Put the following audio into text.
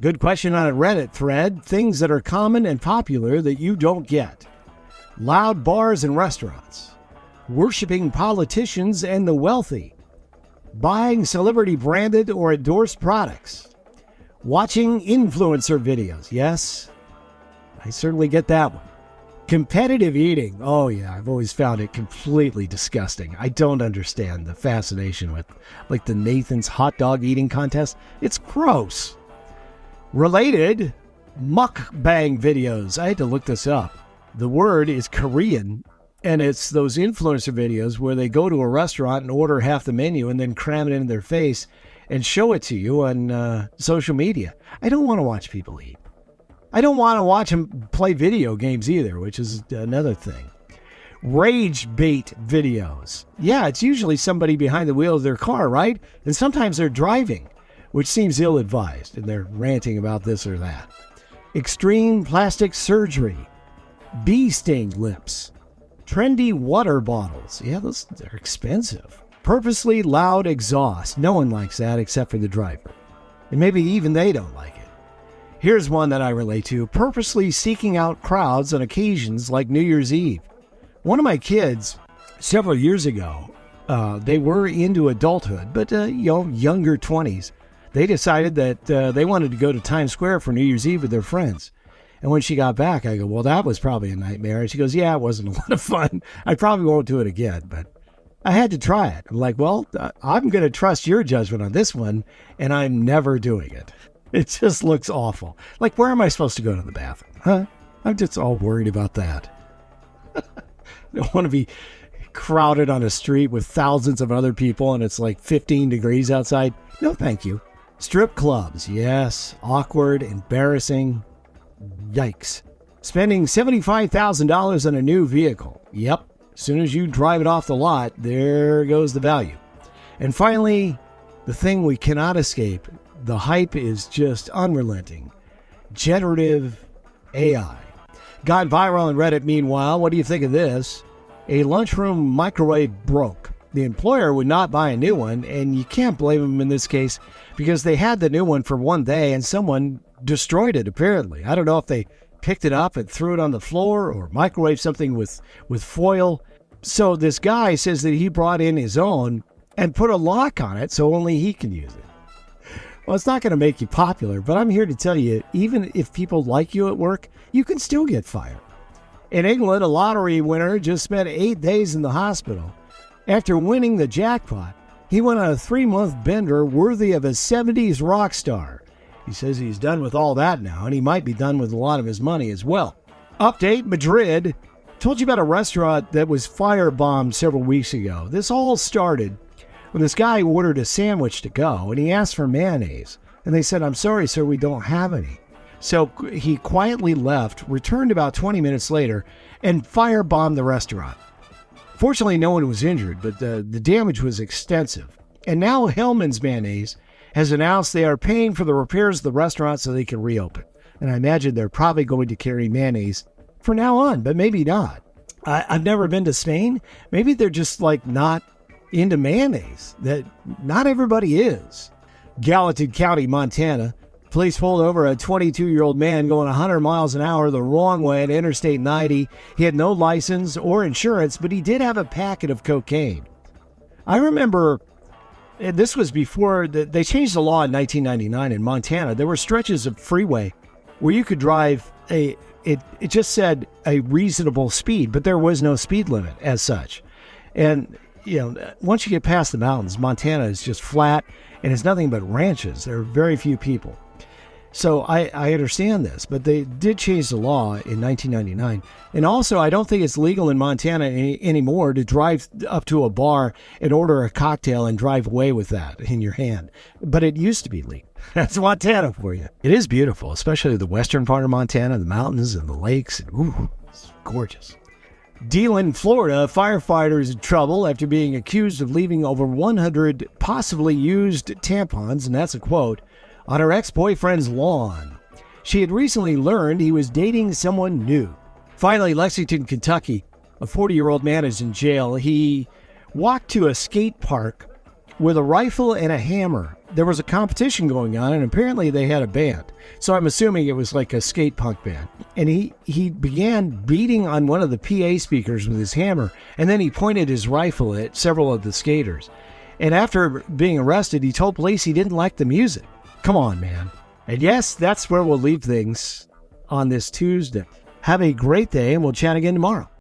Good question on a Reddit thread. Things that are common and popular that you don't get. Loud bars and restaurants. Worshipping politicians and the wealthy. Buying celebrity branded or endorsed products. Watching influencer videos. Yes, I certainly get that one. Competitive eating. Oh yeah, I've always found it completely disgusting. I don't understand the fascination with like the Nathan's hot dog eating contest. It's gross. Related, mukbang videos. I had to look this up. The word is Korean, and it's those influencer videos where they go to a restaurant and order half the menu and then cram it in their face and show it to you on social media. I don't want to watch people eat. I don't want to watch them play video games either, which is another thing. Rage bait videos. Yeah, it's usually somebody behind the wheel of their car, right? And sometimes they're driving, which seems ill-advised, and they're ranting about this or that. Extreme plastic surgery. Bee sting lips. Trendy water bottles. Yeah, those are expensive. Purposely loud exhaust. No one likes that except for the driver. And maybe even they don't like it. Here's one that I relate to. Purposely seeking out crowds on occasions like New Year's Eve. One of my kids, several years ago, they were into adulthood, but younger 20s. They decided that they wanted to go to Times Square for New Year's Eve with their friends. And when she got back, I go, well, that was probably a nightmare. And she goes, yeah, it wasn't a lot of fun. I probably won't do it again, but I had to try it. I'm like, well, I'm going to trust your judgment on this one, and I'm never doing it. It just looks awful. Like, where am I supposed to go to the bathroom? Huh? I'm just all worried about that. I don't want to be crowded on a street with thousands of other people and it's like 15 degrees outside. No, thank you. Strip clubs. Yes. Awkward, embarrassing. Yikes. Spending $75,000 on a new vehicle. Yep. As soon as you drive it off the lot, there goes the value. And finally, the thing we cannot escape. The hype is just unrelenting. Generative AI. Got viral on Reddit, meanwhile. What do you think of this? A lunchroom microwave broke. The employer would not buy a new one, and you can't blame them in this case because they had the new one for one day and someone destroyed it, apparently. I don't know if they picked it up and threw it on the floor or microwaved something with foil. So this guy says that he brought in his own and put a lock on it so only he can use it. Well, it's not going to make you popular, but I'm here to tell you, even if people like you at work, you can still get fired. In England, a lottery winner just spent 8 days in the hospital. After winning the jackpot, he went on a 3-month bender worthy of a 70s rock star. He says he's done with all that now, and he might be done with a lot of his money as well. Update, Madrid. Told you about a restaurant that was firebombed several weeks ago. This all started when this guy ordered a sandwich to go, and he asked for mayonnaise. And they said, I'm sorry, sir, we don't have any. So he quietly left, returned about 20 minutes later, and firebombed the restaurant. Fortunately, no one was injured, but the damage was extensive. And now Hellmann's Mayonnaise has announced they are paying for the repairs of the restaurant so they can reopen. And I imagine they're probably going to carry mayonnaise from now on, but maybe not. I've never been to Spain. Maybe they're just like not into mayonnaise. That not everybody is. Gallatin County, Montana. Police pulled over a 22-year-old man going 100 miles an hour the wrong way at Interstate 90. He had no license or insurance, but he did have a packet of cocaine. I remember, this was before, they changed the law in 1999 in Montana. There were stretches of freeway where you could drive it just said a reasonable speed, but there was no speed limit as such. And, once you get past the mountains, Montana is just flat and it's nothing but ranches. There are very few people. So I understand this, but they did change the law in 1999. And also, I don't think it's legal in Montana anymore to drive up to a bar and order a cocktail and drive away with that in your hand. But it used to be legal. That's Montana for you. It is beautiful, especially the western part of Montana, the mountains and the lakes. And, ooh, it's gorgeous. Deland, Florida, firefighters in trouble after being accused of leaving over 100 possibly used tampons, and that's a quote, on her ex-boyfriend's lawn. She had recently learned he was dating someone new. Finally, Lexington, Kentucky, a 40-year-old man is in jail. He walked to a skate park with a rifle and a hammer there was a competition going on, and apparently they had a band. So I'm assuming it was like a skate punk band. And he began beating on one of the PA speakers with his hammer, and then he pointed his rifle at several of the skaters. And after being arrested, he told police he didn't like the music. Come on, man. And yes, that's where we'll leave things on this Tuesday. Have a great day, and we'll chat again tomorrow.